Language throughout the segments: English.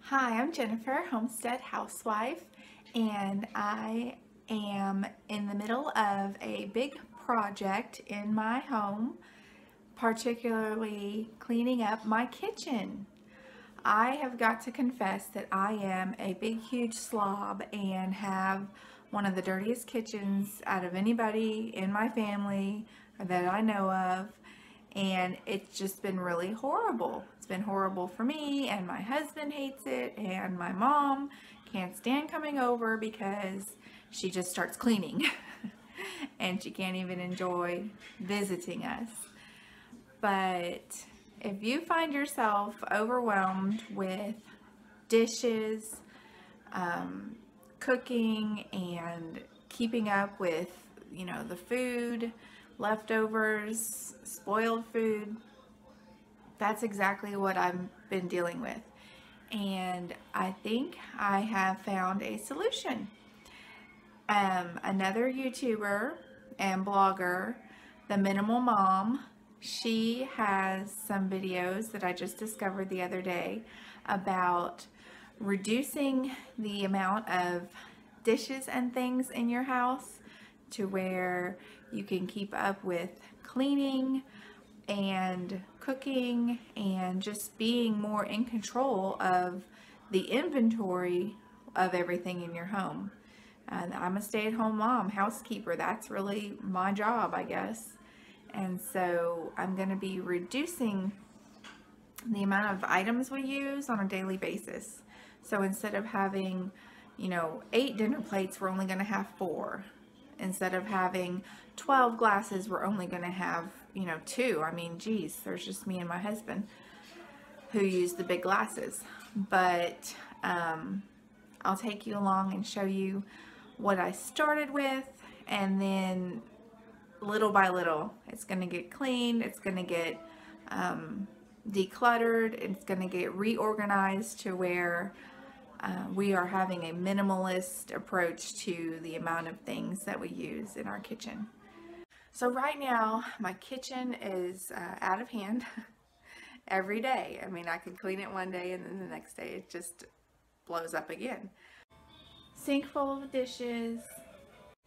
Hi, I'm Jennifer, homestead housewife, and I am in the middle of a big project in my home, particularly cleaning up my kitchen. I have got to confess that I am a big, huge slob and have one of the dirtiest kitchens out of anybody in my family that I know of, and it's just been really horrible. It's been horrible for me, and my husband hates it, and my mom can't stand coming over because she just starts cleaning and she can't even enjoy visiting us. But if you find yourself overwhelmed with dishes, cooking, and keeping up with, the food, leftovers, spoiled food, that's exactly what I've been dealing with. And I think I have found a solution. Another YouTuber and blogger, the Minimal Mom, she has some videos that I just discovered the other day about reducing the amount of dishes and things in your house to where you can keep up with cleaning and cooking and just being more in control of the inventory of everything in your home. And I'm a stay-at-home mom, housekeeper. That's really my job, I guess. And so I'm going to be reducing the amount of items we use on a daily basis. So instead of having, 8 dinner plates, we're only going to have 4. Instead of having 12 glasses, we're only going to have, 2. I mean, geez, there's just me and my husband who use the big glasses. But I'll take you along and show you what I started with, and then little by little, it's going to get cleaned, it's going to get decluttered, it's going to get reorganized to where we are having a minimalist approach to the amount of things that we use in our kitchen. So right now, my kitchen is out of hand every day. I mean, I could clean it one day and then the next day it just blows up again. Sink full of dishes,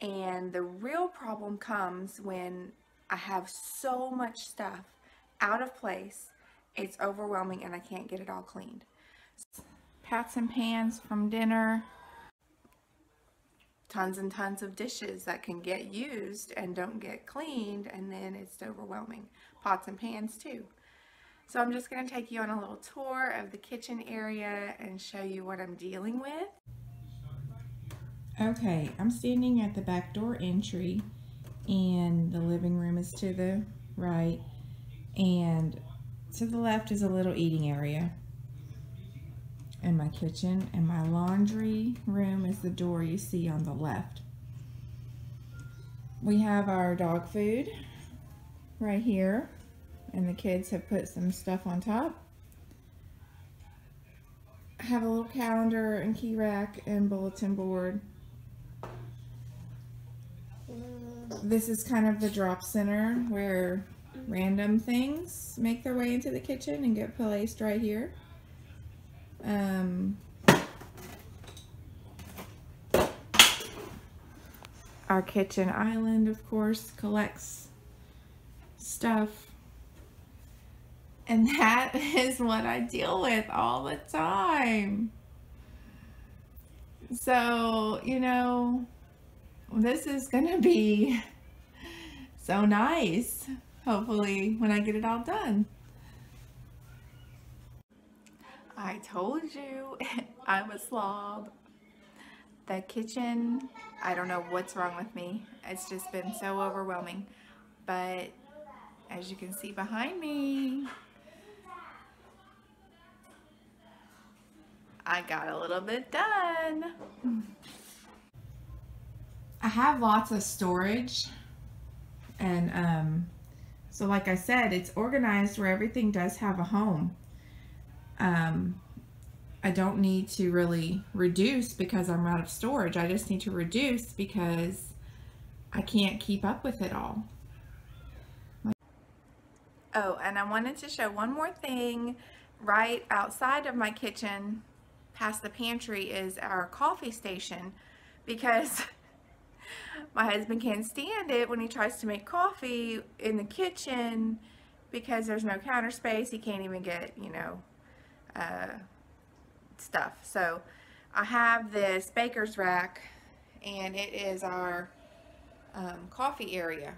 and the real problem comes when I have so much stuff out of place, it's overwhelming and I can't get it all cleaned. Pots and pans from dinner, tons and tons of dishes that can get used and don't get cleaned, and then it's overwhelming. Pots and pans too. So I'm just going to take you on a little tour of the kitchen area and show you what I'm dealing with. Okay, I'm standing at the back door entry, and the living room is to the right, and to the left is a little eating area. And my kitchen and my laundry room is the door you see on the left. We have our dog food right here, and the kids have put some stuff on top. I have a little calendar and key rack and bulletin board. This is kind of the drop center where random things make their way into the kitchen and get placed right here. Our kitchen island, of course, collects stuff. And that is what I deal with all the time. So, this is gonna be so nice, hopefully, when I get it all done. I told you I'm a slob. The kitchen, I don't know what's wrong with me. It's just been so overwhelming. But as you can see behind me, I got a little bit done. I have lots of storage, and so like I said, it's organized where everything does have a home. I don't need to really reduce because I'm out of storage. I just need to reduce because I can't keep up with it all. Oh, and I wanted to show one more thing right outside of my kitchen past the pantry is our coffee station, because my husband can't stand it when he tries to make coffee in the kitchen because there's no counter space. He can't even get, you know, stuff. So I have this baker's rack, and it is our coffee area.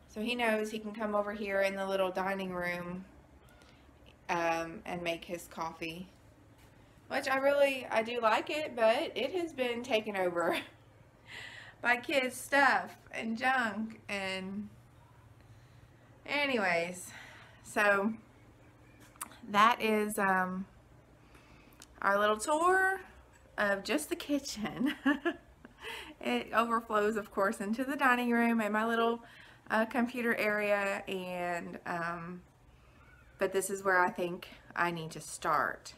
So he knows he can come over here in the little dining room and make his coffee, which I do like it, but it has been taken over by kids' stuff and junk. And anyways, so that is our little tour of just the kitchen. It overflows, of course, into the dining room and my little computer area, and but this is where I think I need to start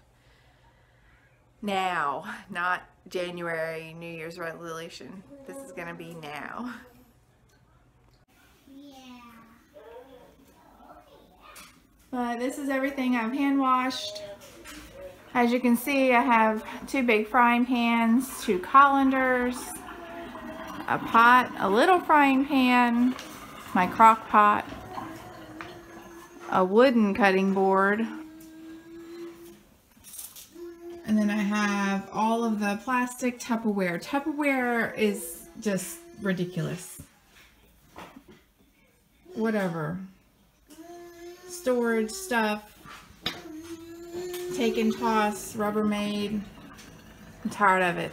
now, not January New Year's resolution. This is gonna be now. But this is everything I've hand washed. As you can see, I have 2 big frying pans, 2 colanders, a pot, a little frying pan, my crock pot, a wooden cutting board, and then I have all of the plastic Tupperware. Tupperware is just ridiculous. Whatever. Storage stuff, take and toss, Rubbermaid. I'm tired of it.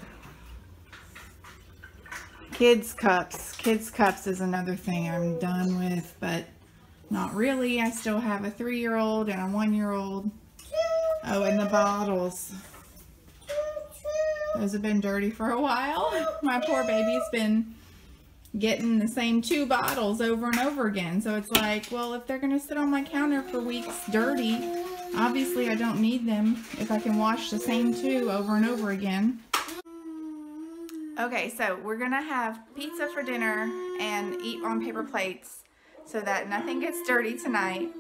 Kids cups. Kids cups is another thing I'm done with, but not really. I still have a 3-year-old and a 1-year-old. Oh, and the bottles. Those have been dirty for a while. My poor baby's been getting the same 2 bottles over and over again. So it's like, well, if they're going to sit on my counter for weeks dirty, obviously I don't need them if I can wash the same 2 over and over again. Okay, so we're going to have pizza for dinner and eat on paper plates so that nothing gets dirty tonight.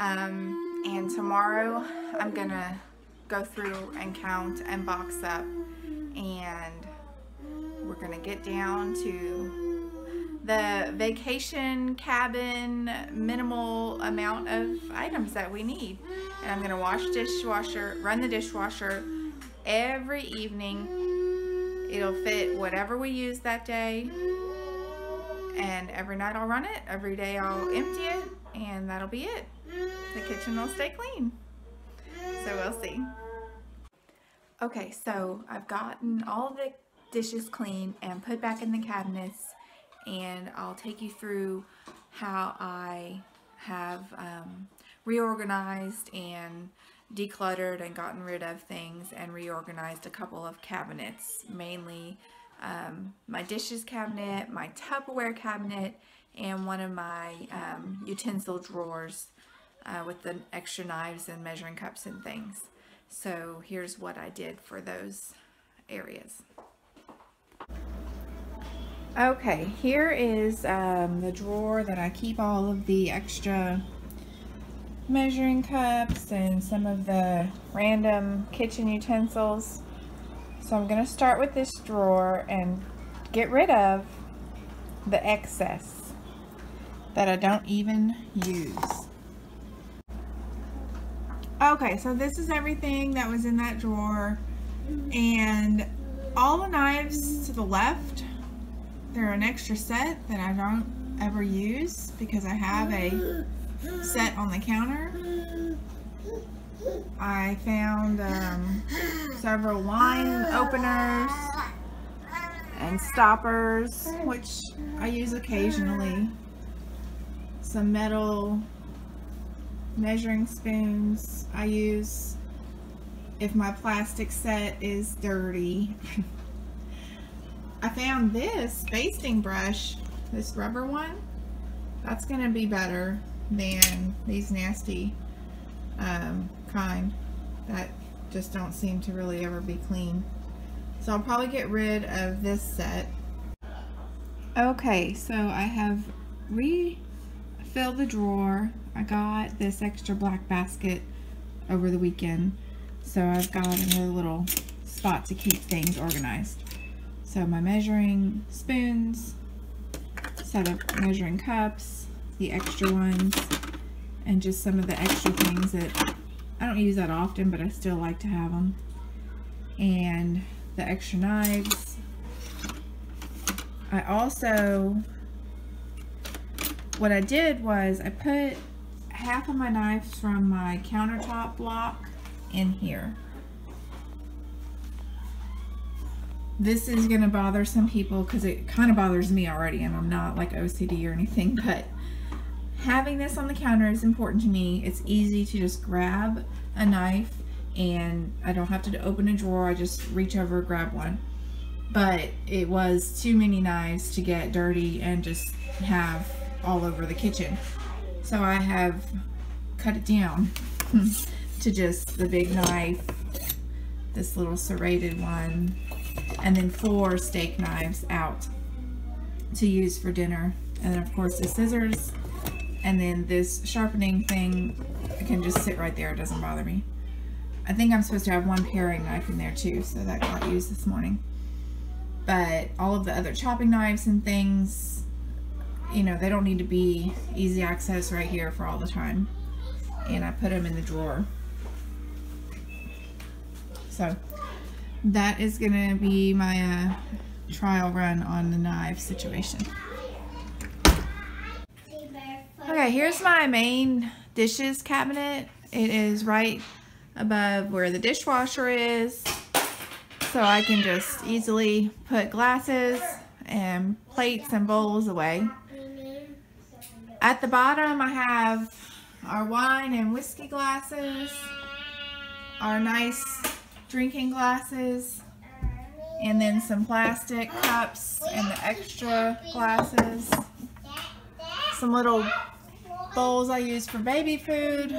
And tomorrow I'm going to go through and count and box up, and we're going to get down to the vacation cabin minimal amount of items that we need. And I'm going to run the dishwasher every evening. It'll fit whatever we use that day, and every night I'll run it, every day I'll empty it, and that'll be it. The kitchen will stay clean. So we'll see. Okay, so I've gotten all the dishes clean and put back in the cabinets, and I'll take you through how I have reorganized and decluttered and gotten rid of things and reorganized a couple of cabinets, mainly my dishes cabinet, my Tupperware cabinet, and one of my utensil drawers with the extra knives and measuring cups and things. So here's what I did for those areas. Okay, here is the drawer that I keep all of the extra measuring cups and some of the random kitchen utensils. So I'm going to start with this drawer and get rid of the excess that I don't even use. Okay, so this is everything that was in that drawer, and all the knives to the left, they're an extra set that I don't ever use because I have a set on the counter. I found several wine openers and stoppers, which I use occasionally. Some metal measuring spoons I use if my plastic set is dirty. I found this basting brush, this rubber one. That's going to be better than these nasty kind that just don't seem to really ever be clean. So I'll probably get rid of this set. Okay, so I have refilled the drawer. I got this extra black basket over the weekend. So I've got another little spot to keep things organized. So my measuring spoons, set of measuring cups, the extra ones, and just some of the extra things that I don't use that often, but I still like to have them. And the extra knives. I also, what I did was I put half of my knives from my countertop block in here. This is going to bother some people because it kind of bothers me already, and I'm not like OCD or anything, but having this on the counter is important to me. It's easy to just grab a knife and I don't have to open a drawer. I just reach over, grab one. But it was too many knives to get dirty and just have all over the kitchen. So I have cut it down to just the big knife, this little serrated one, and then 4 steak knives out to use for dinner. And then of course the scissors, and then this sharpening thing can just sit right there, it doesn't bother me. I think I'm supposed to have one paring knife in there too, so that got used this morning. But all of the other chopping knives and things, you know, they don't need to be easy access right here for all the time. And I put them in the drawer. So that is gonna be my trial run on the knife situation. Okay, here's my main dishes cabinet. It is right above where the dishwasher is, so I can just easily put glasses and plates and bowls away. At the bottom I have our wine and whiskey glasses, our nice drinking glasses, and then some plastic cups and the extra glasses, some little bowls I use for baby food,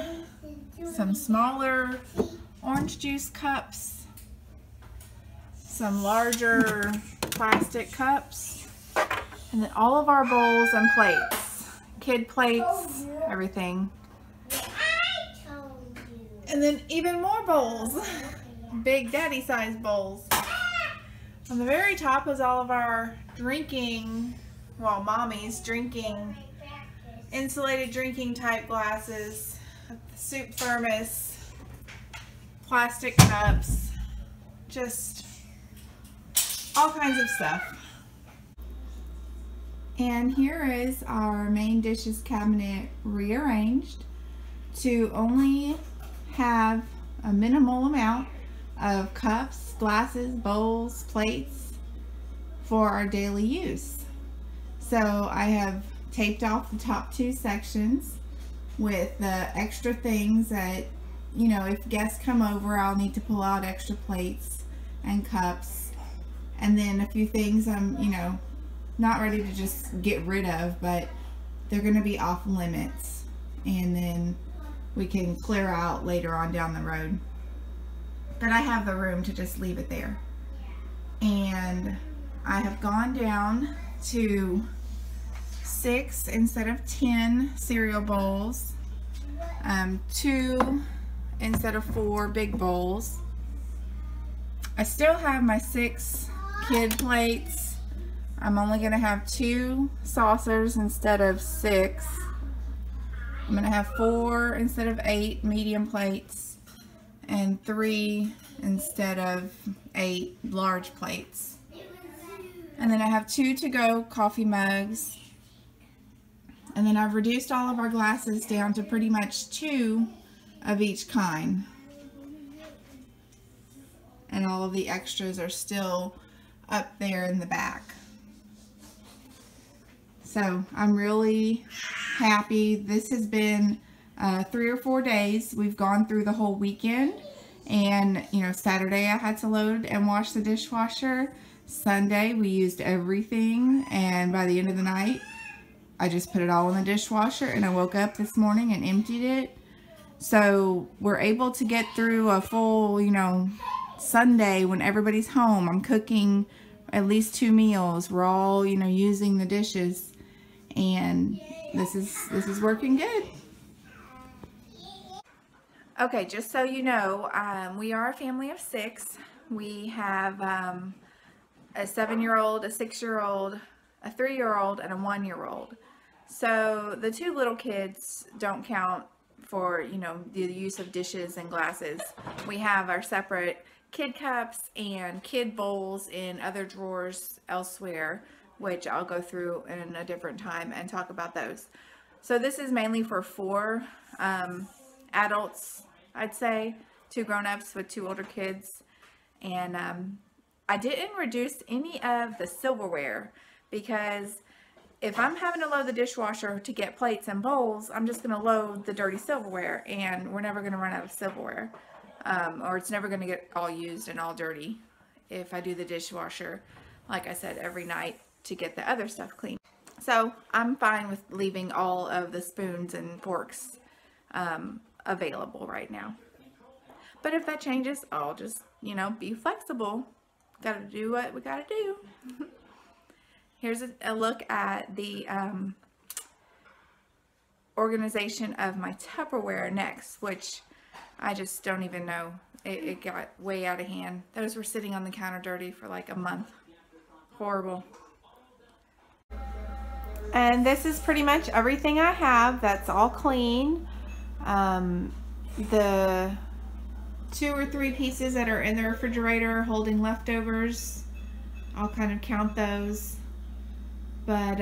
some smaller orange juice cups, some larger plastic cups, and then all of our bowls and plates, kid plates, everything. And then even more bowls, big daddy size bowls. On the very top is all of our drinking, well, mommy's drinking, insulated drinking type glasses, soup thermos, plastic cups, just all kinds of stuff. And here is our main dishes cabinet rearranged to only have a minimal amount of cups, glasses, bowls, plates for our daily use. So I have taped off the top 2 sections with the extra things that, you know, if guests come over, I'll need to pull out extra plates and cups. And then a few things I'm, you know, not ready to just get rid of, but they're going to be off limits. And then we can clear out later on down the road. But I have the room to just leave it there. And I have gone down to 6 instead of 10 cereal bowls, 2 instead of 4 big bowls. I still have my 6 kid plates. I'm only going to have 2 saucers instead of 6. I'm going to have 4 instead of 8 medium plates, and 3 instead of 8 large plates. And then I have 2 to-go coffee mugs. And then I've reduced all of our glasses down to pretty much 2 of each kind. And all of the extras are still up there in the back. So I'm really happy. This has been 3 or 4 days. We've gone through the whole weekend. And, you know, Saturday I had to load and wash the dishwasher. Sunday we used everything. And by the end of the night, I just put it all in the dishwasher, and I woke up this morning and emptied it. So we're able to get through a full, you know, Sunday when everybody's home. I'm cooking at least 2 meals. We're all, you know, using the dishes, and this is working good. Okay, just so you know, we are a family of 6. We have a 7-year-old, a 6-year-old, a 3-year-old, and a 1-year-old. So the 2 little kids don't count for, you know, the use of dishes and glasses. We have our separate kid cups and kid bowls in other drawers elsewhere, which I'll go through in a different time and talk about those. So this is mainly for 4 adults, I'd say, 2 grown-ups with 2 older kids. And I didn't reduce any of the silverware because if I'm having to load the dishwasher to get plates and bowls, I'm just going to load the dirty silverware, and we're never going to run out of silverware. Or it's never going to get all used and all dirty if I do the dishwasher, like I said, every night to get the other stuff clean. So I'm fine with leaving all of the spoons and forks available right now. But if that changes, I'll just, you know, be flexible. Gotta do what we gotta do. Here's a look at the organization of my Tupperware next, which I just don't even know. It got way out of hand. Those were sitting on the counter dirty for like a month. Horrible. And this is pretty much everything I have that's all clean. The 2 or 3 pieces that are in the refrigerator holding leftovers, I'll kind of count those. But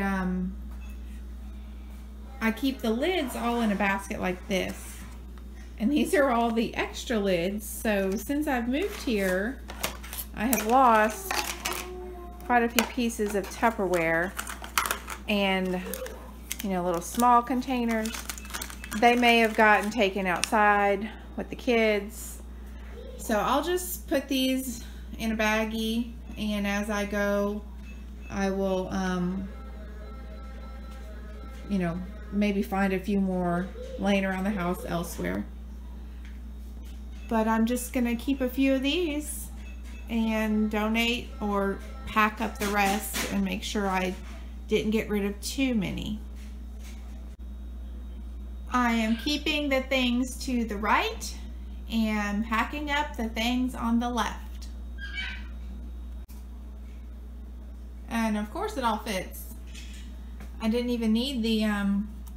I keep the lids all in a basket like this. And these are all the extra lids. So since I've moved here, I have lost quite a few pieces of Tupperware and, you know, little small containers. They may have gotten taken outside with the kids. So I'll just put these in a baggie, and as I go, I will, you know, maybe find a few more laying around the house elsewhere. But I'm just gonna keep a few of these and donate or pack up the rest and make sure I didn't get rid of too many. I am keeping the things to the right and packing up the things on the left. And of course it all fits. I didn't even need the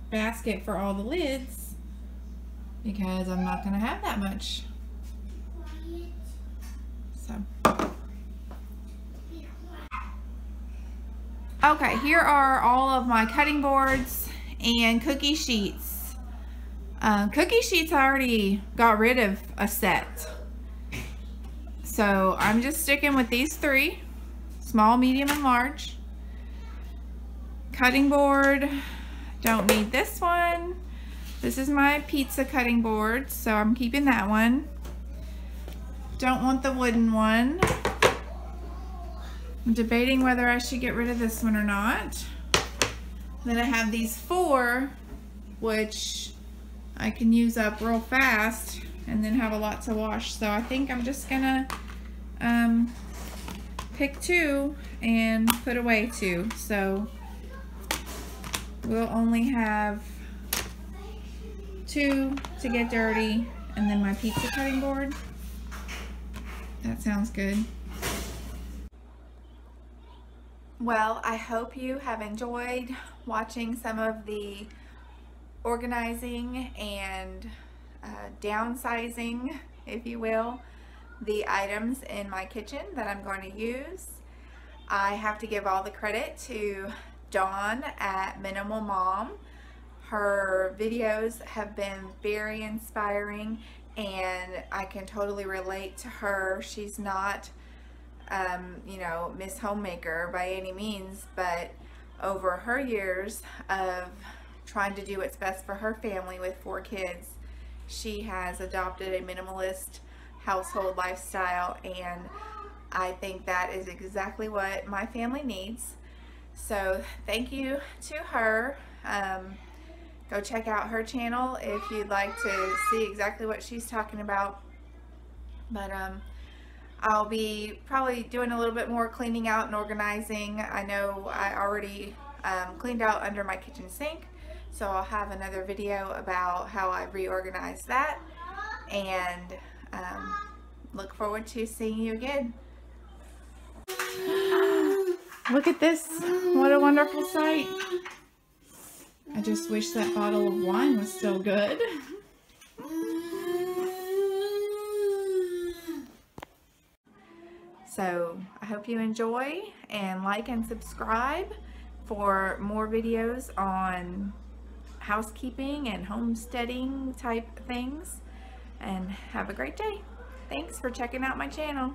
basket for all the lids because I'm not going to have that much. So. Okay, here are all of my cutting boards and cookie sheets. Cookie sheets I already got rid of a set. So I'm just sticking with these 3. Small, medium, and large. Cutting board, don't need this one. This is my pizza cutting board, so I'm keeping that one. Don't want the wooden one. I'm debating whether I should get rid of this one or not. Then I have these 4, which I can use up real fast and then have a lot to wash. So I think I'm just gonna pick 2 and put away 2. So we'll only have 2 to get dirty, and then my pizza cutting board. That sounds good. Well, I hope you have enjoyed watching some of the organizing and downsizing, if you will, the items in my kitchen that I'm going to use. I have to give all the credit to Dawn at Minimal Mom. Her videos have been very inspiring, and I can totally relate to her. She's not you know, Miss Homemaker by any means, but over her years of trying to do what's best for her family with 4 kids, she has adopted a minimalist household lifestyle, and I think that is exactly what my family needs. So thank you to her. Go check out her channel if you'd like to see exactly what she's talking about. But I'll be probably doing a little bit more cleaning out and organizing. I know I already cleaned out under my kitchen sink, so I'll have another video about how I reorganized that. and look forward to seeing you again. Look at this. What a wonderful sight. I just wish that bottle of wine was still good. So I hope you enjoy, and like and subscribe for more videos on housekeeping and homesteading type things. And have a great day. Thanks for checking out my channel.